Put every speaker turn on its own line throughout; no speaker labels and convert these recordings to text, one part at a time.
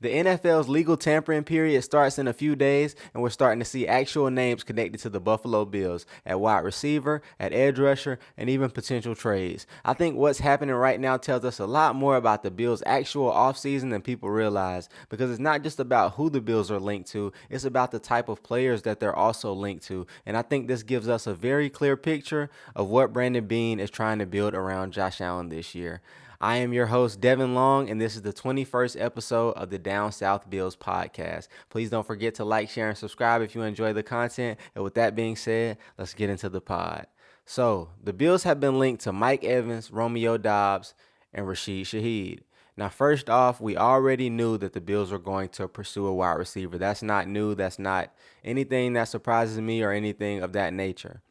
The NFL's legal tampering period starts in a few days, and we're starting to see actual names connected to the Buffalo Bills at wide receiver, at edge rusher, and even potential trades. I think what's happening right now tells us a lot more about the Bills' actual offseason than people realize, because it's not just about who the Bills are linked to, it's about the type of players that they're also linked to. And I think this gives us a very clear picture of what Brandon Beane is trying to build around Josh Allen this year. I am your host, Devin Long, and this is the 21st episode of the Down South Bills podcast. Please don't forget to like, share, and subscribe if you enjoy the content. And with that being said, let's get into the pod. So, the Bills have been linked to Mike Evans, Romeo Doubs, and Rashid Shaheed. Now, first off, we already knew that the Bills were going to pursue a wide receiver. That's not new. That's not anything that surprises me or anything of that nature.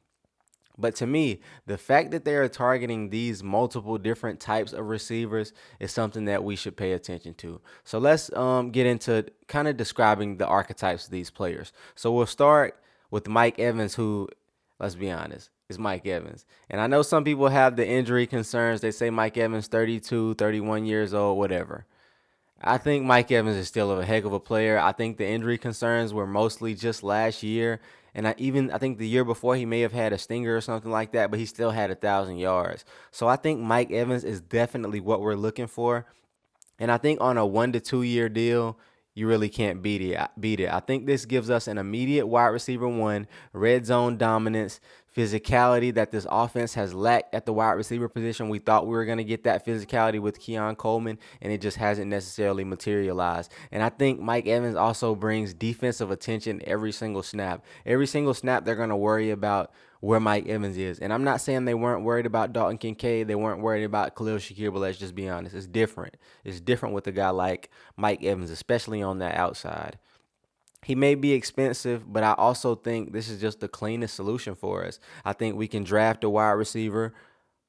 But to me, the fact that they are targeting these multiple different types of receivers is something that we should pay attention to. So let's get into kind of describing the archetypes of these players. So we'll start with Mike Evans, who, let's be honest, is Mike Evans. And I know some people have the injury concerns. They say Mike Evans, 32, 31 years old, whatever. I think Mike Evans is still a heck of a player. I think the injury concerns were mostly just last year. And I think the year before he may have had a stinger or something like that, but he still had 1,000 yards. So I think Mike Evans is definitely what we're looking for. And I think on a 1 to 2 year deal, you really can't beat it. I think this gives us an immediate wide receiver one, red zone dominance, physicality that this offense has lacked at the wide receiver position. We thought we were going to get that physicality with Keon Coleman, and it just hasn't necessarily materialized. And I think Mike Evans also brings defensive attention every single snap. Every single snap, they're going to worry about where Mike Evans is. And I'm not saying they weren't worried about Dalton Kincaid. They weren't worried about Khalil Shakir, but let's just be honest. It's different. It's different with a guy like Mike Evans, especially on that outside. He may be expensive, but I also think this is just the cleanest solution for us. I think we can draft a wide receiver,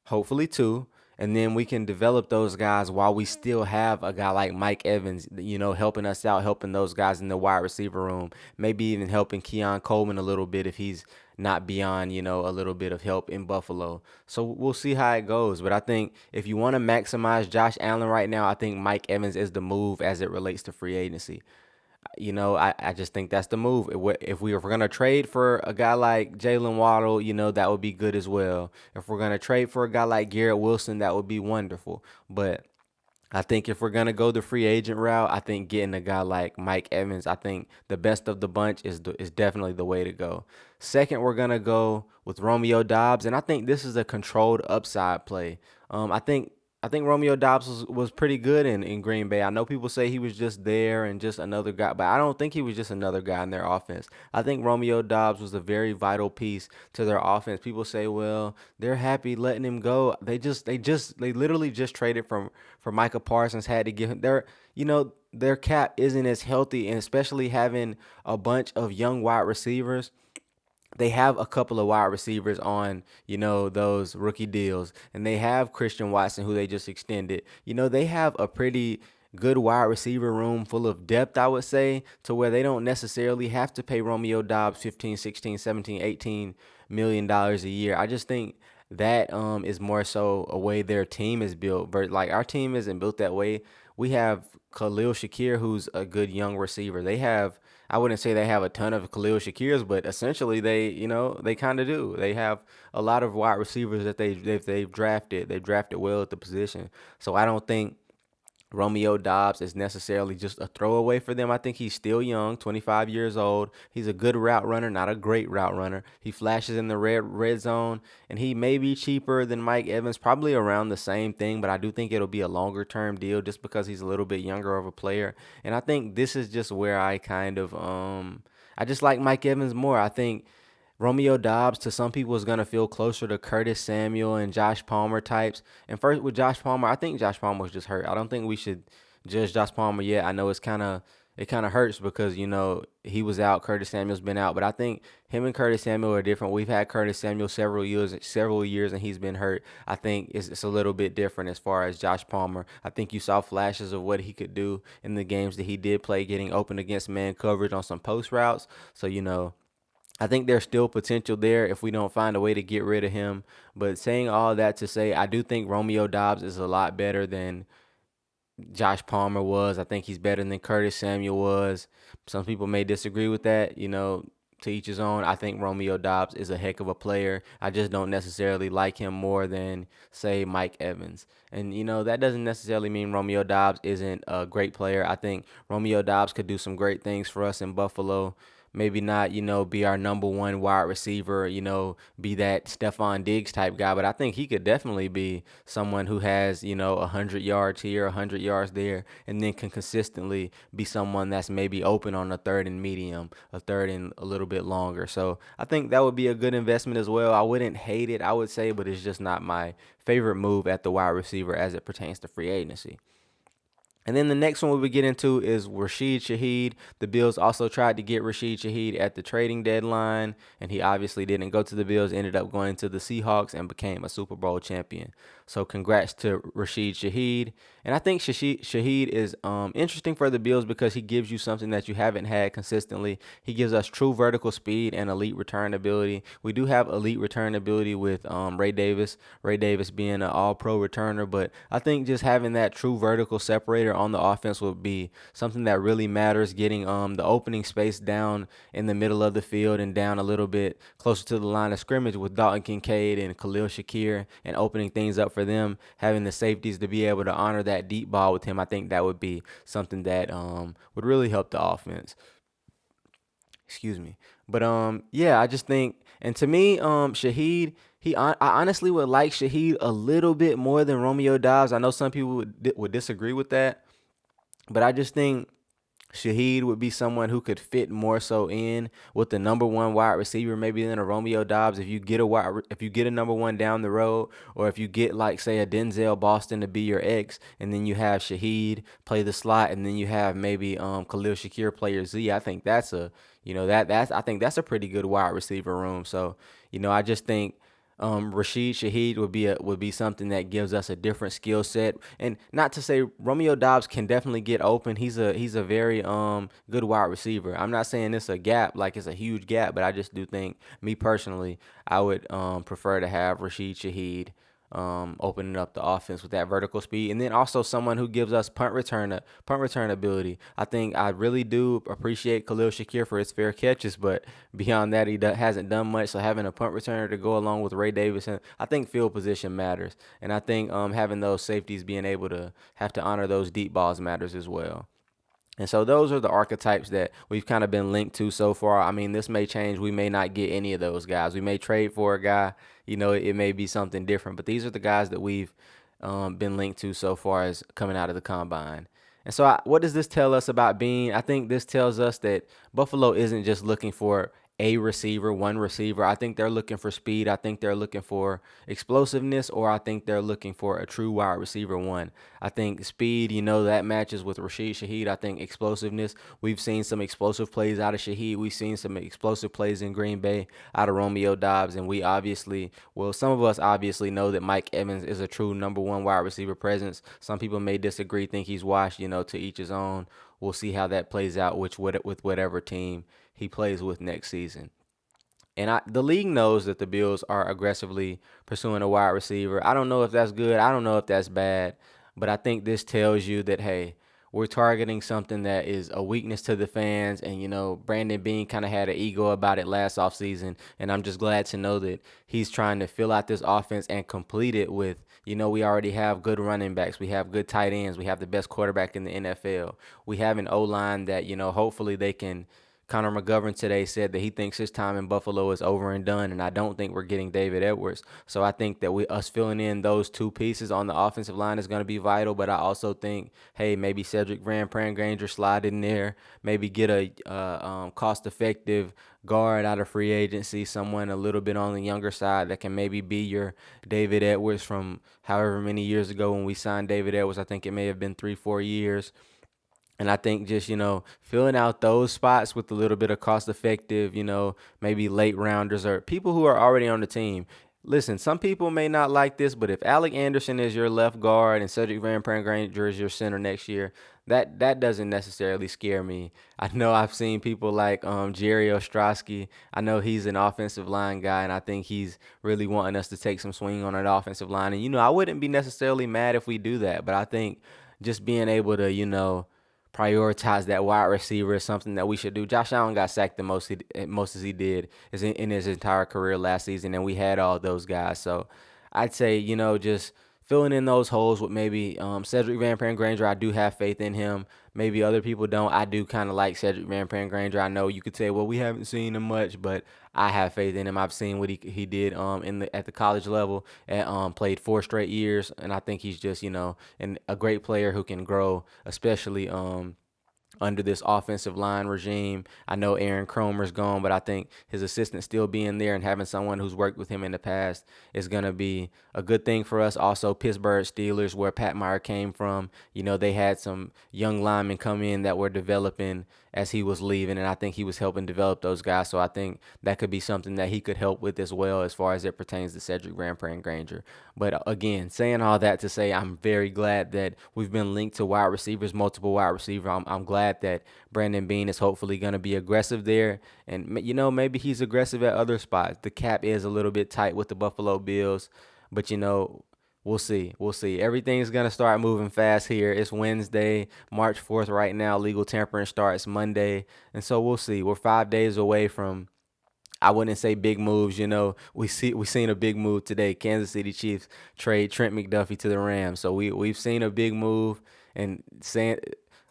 hopefully two, and then we can develop those guys while we still have a guy like Mike Evans, helping us out, helping those guys in the wide receiver room, maybe even helping Keon Coleman a little bit if he's not beyond, a little bit of help in Buffalo. So we'll see how it goes. But I think if you want to maximize Josh Allen right now, I think Mike Evans is the move as it relates to free agency. I just think that's the move. If we're going to trade for a guy like Jalen Waddle, that would be good as well. If we're going to trade for a guy like Garrett Wilson, that would be wonderful. But I think if we're going to go the free agent route, I think getting a guy like Mike Evans, I think the best of the bunch is definitely the way to go. Second, we're going to go with Romeo Doubs, and I think this is a controlled upside play. I think Romeo Doubs was pretty good in Green Bay. I know people say he was just there and just another guy, but I don't think he was just another guy in their offense. I think Romeo Doubs was a very vital piece to their offense. People say, well, they're happy letting him go. They literally just traded for Micah Parsons, had to give him their cap isn't as healthy, and especially having a bunch of young wide receivers. They have a couple of wide receivers on, those rookie deals, and they have Christian Watson, who they just extended. They have a pretty good wide receiver room full of depth, I would say, to where they don't necessarily have to pay Romeo Doubs 15, 16, 17, 18 million dollars a year. I just think that is more so a way their team is built. But like our team isn't built that way. We have Khalil Shakir, who's a good young receiver. I wouldn't say they have a ton of Khalil Shakirs, but essentially they kind of do. They have a lot of wide receivers that they've drafted. They've drafted well at the position. So I don't think Romeo Doubs is necessarily just a throwaway for them. I think he's still young, 25 years old. He's a good route runner, not a great route runner. He flashes in the red zone, and he may be cheaper than Mike Evans, probably around the same thing, but I do think it'll be a longer term deal just because he's a little bit younger of a player. And I think this is just where I kind of I just like Mike Evans more. I think Romeo Doubs to some people is going to feel closer to Curtis Samuel and Josh Palmer types. And first with Josh Palmer, I think Josh Palmer was just hurt. I don't think we should judge Josh Palmer yet. I know it kind of hurts because he was out, Curtis Samuel's been out, but I think him and Curtis Samuel are different. We've had Curtis Samuel several years, and he's been hurt. I think it's a little bit different as far as Josh Palmer. I think you saw flashes of what he could do in the games that he did play, getting open against man coverage on some post routes. So I think there's still potential there if we don't find a way to get rid of him. But saying all that to say, I do think Romeo Doubs is a lot better than Josh Palmer was. I think he's better than Curtis Samuel was. Some people may disagree with that, to each his own. I think Romeo Doubs is a heck of a player. I just don't necessarily like him more than, say, Mike Evans. And, that doesn't necessarily mean Romeo Doubs isn't a great player. I think Romeo Doubs could do some great things for us in Buffalo. Maybe not, be our number one wide receiver, be that Stephon Diggs type guy, but I think he could definitely be someone who has, 100 yards here, 100 yards there, and then can consistently be someone that's maybe open on a third and medium, a third and a little bit longer. So I think that would be a good investment as well. I wouldn't hate it, I would say, but it's just not my favorite move at the wide receiver as it pertains to free agency. And then the next one we would get into is Rashid Shaheed. The Bills also tried to get Rashid Shaheed at the trading deadline, and he obviously didn't go to the Bills, ended up going to the Seahawks and became a Super Bowl champion. So congrats to Rashid Shaheed. And I think Shaheed is interesting for the Bills because he gives you something that you haven't had consistently. He gives us true vertical speed and elite return ability. We do have elite return ability with Ray Davis. Ray Davis being an all-pro returner, but I think just having that true vertical separator on the offense would be something that really matters. Getting the opening space down in the middle of the field and down a little bit closer to the line of scrimmage with Dalton Kincaid and Khalil Shakir and opening things up for them. Having the safeties to be able to honor that deep ball with him, I think that would be something that would really help the offense. Excuse me. But yeah, I just think, and to me, Shaheed, I honestly would like Shaheed a little bit more than Romeo Doubs. I know some people would disagree with that, but I just think Shaheed would be someone who could fit more so in with the number one wide receiver, maybe than a Romeo Doubs. If you get a number one down the road, or if you get like say a Denzel Boston to be your X, and then you have Shaheed play the slot, and then you have maybe Khalil Shakir play your Z. I think that's a that's I think that's a pretty good wide receiver room. So I just think Rashid Shaheed would be something that gives us a different skill set. And not to say Romeo Doubs can definitely get open. He's a very good wide receiver. I'm not saying it's a gap like it's a huge gap, but I just do think, me personally, I would prefer to have Rashid Shaheed opening up the offense with that vertical speed, and then also someone who gives us punt return ability. I think I really do appreciate Khalil Shakir for his fair catches, but beyond that, hasn't done much. So having a punt returner to go along with Ray Davis, and I think field position matters, and I think having those safeties being able to have to honor those deep balls matters as well. And so those are the archetypes that we've kind of been linked to so far. I mean, this may change. We may not get any of those guys. We may trade for a guy. It may be something different. But these are the guys that we've been linked to so far as coming out of the combine. And so, what does this tell us about Bean? I think this tells us that Buffalo isn't just looking for a receiver, one receiver. I think they're looking for speed. I think they're looking for explosiveness, or I think they're looking for a true wide receiver one. I think speed, that matches with Rashid Shaheed. I think explosiveness, we've seen some explosive plays out of Shaheed. We've seen some explosive plays in Green Bay out of Romeo Doubs. And some of us obviously know that Mike Evans is a true number one wide receiver presence. Some people may disagree, think he's washed, to each his own. We'll see how that plays out with whatever team he plays with next season. And the league knows that the Bills are aggressively pursuing a wide receiver. I don't know if that's good. I don't know if that's bad. But I think this tells you that, hey, we're targeting something that is a weakness to the fans. And, Brandon Beane kind of had an ego about it last offseason. And I'm just glad to know that he's trying to fill out this offense and complete it with, we already have good running backs. We have good tight ends. We have the best quarterback in the NFL. We have an O-line that, hopefully they can. Connor McGovern today said that he thinks his time in Buffalo is over and done, and I don't think we're getting David Edwards. So I think that us filling in those two pieces on the offensive line is going to be vital. But I also think, hey, maybe Cedric Van Prangranger slide in there, maybe get a cost-effective guard out of free agency, someone a little bit on the younger side that can maybe be your David Edwards from however many years ago when we signed David Edwards. I think it may have been 3-4 years. And I think just, filling out those spots with a little bit of cost effective, maybe late rounders or people who are already on the team. Listen, some people may not like this, but if Alec Anderson is your left guard and Cedric Van Prangranger is your center next year, that doesn't necessarily scare me. I know I've seen people like Jerry Ostrowski. I know he's an offensive line guy, and I think he's really wanting us to take some swing on that offensive line. And, I wouldn't be necessarily mad if we do that, but I think just being able to, prioritize that wide receiver is something that we should do. Josh Allen got sacked the most as he did is in his entire career last season, and we had all those guys. So I'd say, just filling in those holes with maybe Cedric Van Pran Granger. I do have faith in him. Maybe other people don't. I do kind of like Cedric Van Pran Granger. I know you could say, well, we haven't seen him much, but I have faith in him. I've seen what he did at the college level and played 4 straight years, and I think he's just a great player who can grow, especially under this offensive line regime. I know Aaron Cromer's gone, but I think his assistant still being there and having someone who's worked with him in the past is going to be a good thing for us. Also, Pittsburgh Steelers, where Pat Meyer came from, they had some young linemen come in that were developing as he was leaving, and I think he was helping develop those guys. So I think that could be something that he could help with as well as far as it pertains to Cedric Van Pran Granger. But again, saying all that to say, I'm very glad that we've been linked to wide receivers, multiple wide receivers. I'm glad that Brandon Beane is hopefully going to be aggressive there. And, maybe he's aggressive at other spots. The cap is a little bit tight with the Buffalo Bills, but, we'll see. We'll see. Everything's going to start moving fast here. It's Wednesday, March 4th right now. Legal tampering starts Monday. And so we'll see. We're 5 days away from, I wouldn't say big moves. We seen a big move today. Kansas City Chiefs trade Trent McDuffie to the Rams. So we've seen a big move, and saying,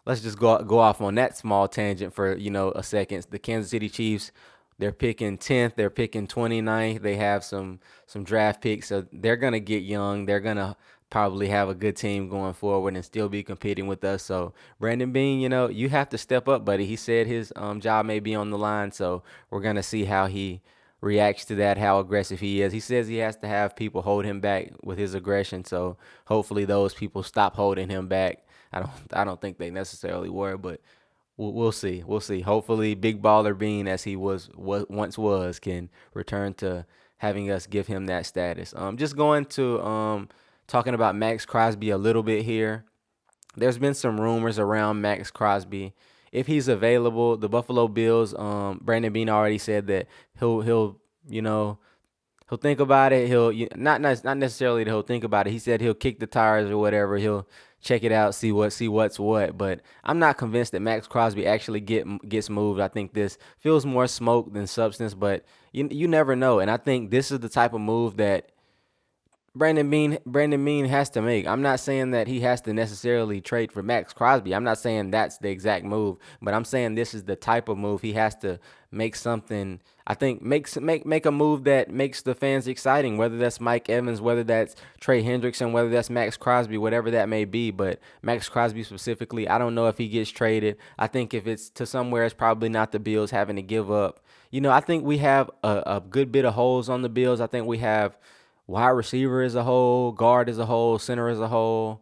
let's just go off on that small tangent for a second. The Kansas City Chiefs, they're picking 10th, they're picking 29th. They have some draft picks, so they're gonna get young. They're gonna probably have a good team going forward and still be competing with us. So Brandon Beane, you have to step up, buddy. He said his job may be on the line, so we're gonna see how he reacts to that, how aggressive he is. He says he has to have people hold him back with his aggression, so hopefully those people stop holding him back. I don't think they necessarily were, but we'll see. We'll see. Hopefully, Big Baller Bean, as he once was, can return to having us give him that status. Just going to talking about Maxx Crosby a little bit here. There's been some rumors around Maxx Crosby. If he's available, the Buffalo Bills, Brandon Beane already said that he'll he'll think about it. Not necessarily that he'll think about it. He said he'll kick the tires or whatever. He'll check it out, see what's what. But I'm not convinced that Maxx Crosby actually gets moved. I think this feels more smoke than substance, but you never know. And I think this is the type of move that Brandon Beane has to make. I'm not saying that he has to necessarily trade for Maxx Crosby. I'm not saying that's the exact move, but I'm saying this is the type of move he has to make. Something, I think, make a move that makes the fans exciting, whether that's Mike Evans, whether that's Trey Hendrickson, whether that's Maxx Crosby, whatever that may be. But Maxx Crosby specifically, I don't know if he gets traded. I think if it's to somewhere, it's probably not the Bills having to give up. I think we have a good bit of holes on the Bills. I think we have wide receiver as a whole, guard as a whole, center as a whole.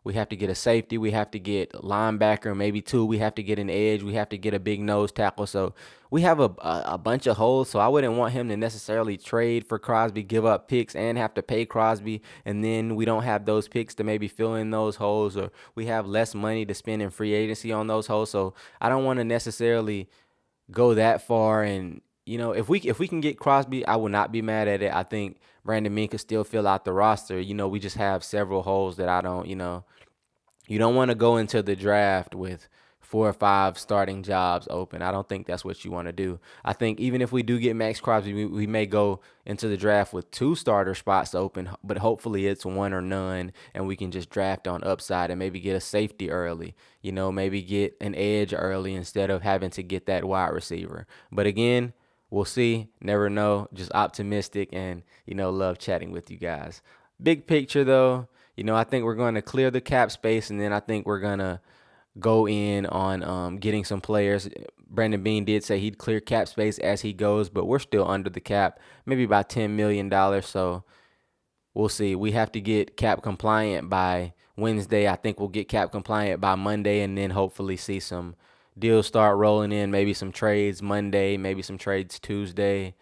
We have to get a safety. We have to get a linebacker, maybe two. We have to get an edge. We have to get a big nose tackle. So we have a bunch of holes. So I wouldn't want him to necessarily trade for Crosby, give up picks, and have to pay Crosby. And then we don't have those picks to maybe fill in those holes, or we have less money to spend in free agency on those holes. So I don't want to necessarily go that far. And if we can get Crosby, I will not be mad at it. I think Brandon Beane could still fill out the roster. We just have several holes that I don't. You don't want to go into the draft with 4 or 5 starting jobs open. I don't think that's what you want to do. I think even if we do get Maxx Crosby, we may go into the draft with 2 starter spots open, but hopefully it's 1 or none, and we can just draft on upside and maybe get a safety early. Maybe get an edge early instead of having to get that wide receiver. But again, we'll see. Never know. Just optimistic and, love chatting with you guys. Big picture, though, I think we're going to clear the cap space, and then I think we're going to go in on getting some players. Brandon Beane did say he'd clear cap space as he goes, but we're still under the cap, maybe about $10 million. So we'll see. We have to get cap compliant by Wednesday. I think we'll get cap compliant by Monday, and then hopefully see some deals start rolling in, maybe some trades Monday, maybe some trades Tuesday.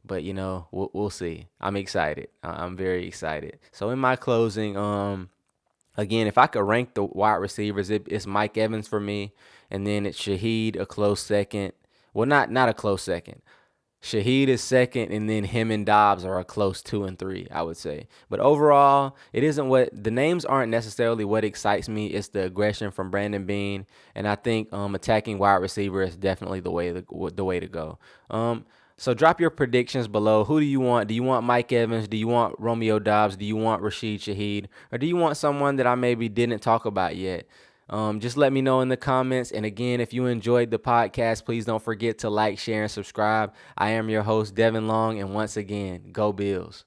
But, we'll see. I'm excited. I'm very excited. So in my closing, again, if I could rank the wide receivers, it's Mike Evans for me, and then it's Shaheed, a close second. Well, not a close second. Shaheed is second, and then him and Dobbs are a close 2 and 3, I would say. But overall, it isn't what the names aren't necessarily what excites me. It's the aggression from Brandon Bean, and I think attacking wide receiver is definitely the way to go. So drop your predictions below. Who do you want? Do you want Mike Evans? Do you want Romeo Doubs? Do you want Rashid Shaheed? Or do you want someone that I maybe didn't talk about yet? Just let me know in the comments. And again, if you enjoyed the podcast, please don't forget to like, share, and subscribe. I am your host, Devin Long. And once again, go Bills.